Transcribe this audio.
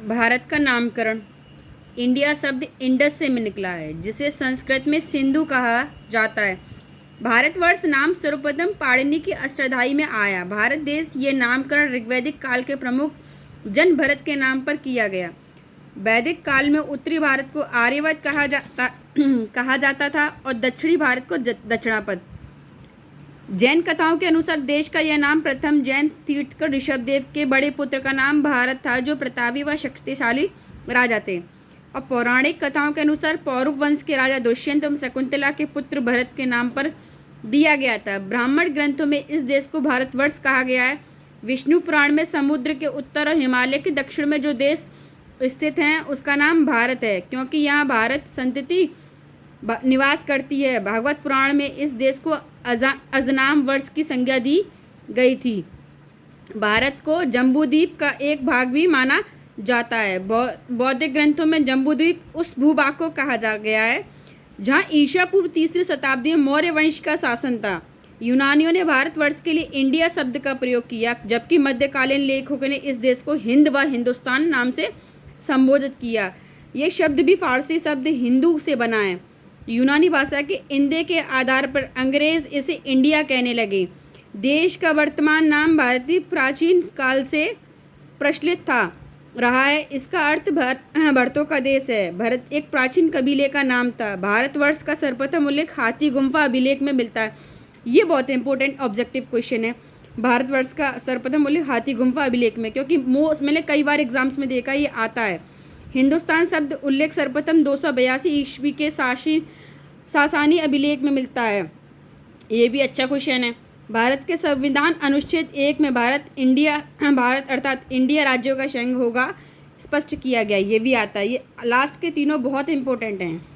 भारत का नामकरण। इंडिया शब्द इंडस से निकला है, जिसे संस्कृत में सिंधु कहा जाता है। भारतवर्ष नाम सर्वप्रथम पाणिनि की अष्टाध्यायी में आया। भारत देश ये नामकरण ऋग्वैदिक काल के प्रमुख जन भरत के नाम पर किया गया। वैदिक काल में उत्तरी भारत को आर्यवत कहा जाता था और दक्षिणी भारत को दक्षिणापद। जैन कथाओं के अनुसार देश का यह नाम प्रथम जैन तीर्थकर ऋषभदेव के बड़े पुत्र का नाम भारत था, जो प्रतापी व शक्तिशाली राजा थे। और पौराणिक कथाओं के अनुसार पौरव वंश के राजा दुष्यंत एवं शकुंतला के पुत्र भरत के नाम पर दिया गया था। ब्राह्मण ग्रंथों में इस देश को भारतवर्ष कहा गया है। विष्णु पुराण में समुद्र के उत्तर और हिमालय के दक्षिण में जो देश स्थित हैं उसका नाम भारत है, क्योंकि यहाँ भारत संतति निवास करती है। भागवत पुराण में इस देश को अजनाम वर्ष की संज्ञा दी गई थी। भारत को जम्बूद्वीप का एक भाग भी माना जाता है। बौद्ध ग्रंथों में जम्बूद्वीप उस भूभाग को कहा जा गया है जहाँ ईसा पूर्व 3री शताब्दी में मौर्य वंश का शासन था। यूनानियों ने भारतवर्ष के लिए इंडिया शब्द का प्रयोग किया, जबकि मध्यकालीन लेखकों ने इस देश को हिंद व हिंदुस्तान नाम से संबोधित किया। ये शब्द भी फारसी शब्द हिंदू से बना है। यूनानी भाषा के इंदे के आधार पर अंग्रेज इसे इंडिया कहने लगे। देश का वर्तमान नाम भारतीय प्राचीन काल से प्रचलित रहा है। इसका अर्थ भरतों का देश है। भरत एक प्राचीन कबीले का नाम था। भारतवर्ष का सर्वप्रथम उल्लेख हाथी गुम्फा अभिलेख में मिलता है। ये बहुत इंपॉर्टेंट ऑब्जेक्टिव क्वेश्चन है। भारतवर्ष का सर्वप्रथम उल्लेख हाथी गुम्फा अभिलेख में, क्योंकि मैंने कई बार एग्जाम्स में देखा ये आता है। हिंदुस्तान शब्द उल्लेख सर्वप्रथम 282 ईस्वी के सासानी अभिलेख में मिलता है। ये भी अच्छा क्वेश्चन है। भारत के संविधान अनुच्छेद 1 में भारत अर्थात इंडिया राज्यों का संघ होगा स्पष्ट किया गया। ये भी आता है। ये लास्ट के तीनों बहुत इंपॉर्टेंट हैं।